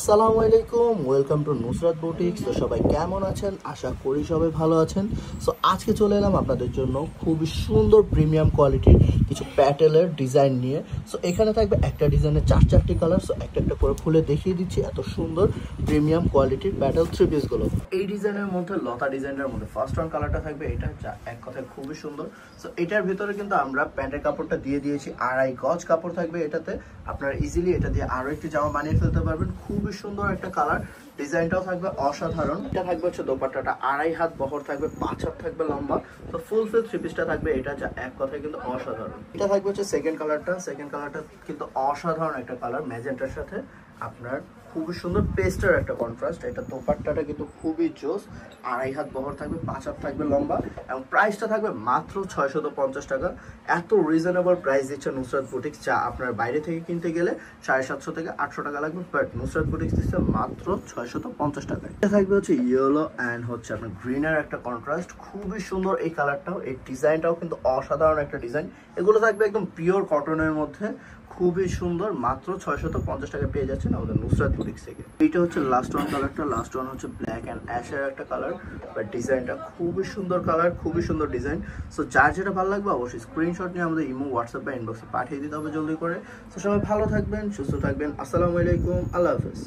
আসসালামু আলাইকুম, welcome to Nusrat boutiques. তো সবাই কেমন আছেন? আশা করি সবাই ভালো আছেন। সো আজকে চলে এলাম আপনাদের জন্য খুবই সুন্দর প্রিমিয়াম কোয়ালিটির কিছু প্যাটেলের ডিজাইন নিয়ে। সো এখানে থাকবে একটা ডিজাইনের চারটি কালার। সো একটা একটা করে খুলে দেখিয়ে দিচ্ছি এত সুন্দর প্রিমিয়াম কোয়ালিটির প্যাটেল থ্রি পিসগুলো। এই ডিজাইনের মধ্যে লতা ডিজাইনের মধ্যে ফার্স্ট ওয়ান কালারটা থাকবে এটা, যা এক কথায় খুবই সুন্দর। সো এটার ভিতরে কিন্তু আমরা প্যান্টের কাপড়টা দিয়ে দিয়েছি 2.5 গজ কাপড় থাকবে এটাতে। আপনারা ইজিলি এটা দিয়ে আরো একটি জামা বানিয়ে ফেলতে পারবেন। খুবই সুন্দর একটা কালার, ডিজাইনটাও থাকবে অসাধারণ। এটা থাকবে হচ্ছে দোপাট্টাটা 2.5 হাত বহর থাকবে, 5 হাত থাকবে লম্বা। তো ফুল থ্রি পিসটা থাকবে এটা, যা এক কথায় কিন্তু অসাধারণ। এটা থাকবে হচ্ছে সেকেন্ড কালারটা কিন্তু অসাধারণ একটা কালার, ম্যাজেন্টার সাথে আপনার খুবই সুন্দর পেস্টের একটা কন্ট্রাস্ট। এটা দোপাট্টাটা কিন্তু খুবই জোস, 2.5 হাত বহর থাকবে, 5 হাত থাকবে লম্বা, এবং প্রাইসটা থাকবে মাত্র 650 টাকা। এত রিজনেবল প্রাইস দিচ্ছে নুসরাত বুটিক্স, যা আপনার বাইরে থেকে কিনতে গেলে 750 থেকে 800 টাকা লাগবে, বাট নুসরাত বুটিক্স দিচ্ছে মাত্র 650 টাকায়। এটা থাকবে হচ্ছে ইয়েলো অ্যান্ড হচ্ছে আপনার গ্রিনের একটা কন্ট্রাস্ট, খুবই সুন্দর এই কালারটাও। এই ডিজাইনটাও কিন্তু অসাধারণ একটা ডিজাইন। এগুলো থাকবে একদম পিওর কটনের মধ্যে, খুবই সুন্দর। মাত্র 650 টাকা পেয়ে যাচ্ছেন আমাদের নুসরাত বুটিক্স থেকে। এইটা হচ্ছে লাস্ট ওয়ান কালারটা, লাস্ট ওয়ান হচ্ছে ব্ল্যাক অ্যান্ড অ্যাশের একটা কালার, বাট ডিজাইনটা খুবই সুন্দর কালার, খুবই সুন্দর ডিজাইন। সো যার যেটা ভালো লাগবে অবশ্যই স্ক্রিনশট নিয়ে আমাদের ইমো, হোয়াটসঅ্যাপ বা ইনবক্সে পাঠিয়ে দিতে হবে জলদি করে। সো সবাই ভালো থাকবেন, সুস্থ থাকবেন। আসসালামু আলাইকুম, আল্লাহ হাফেজ।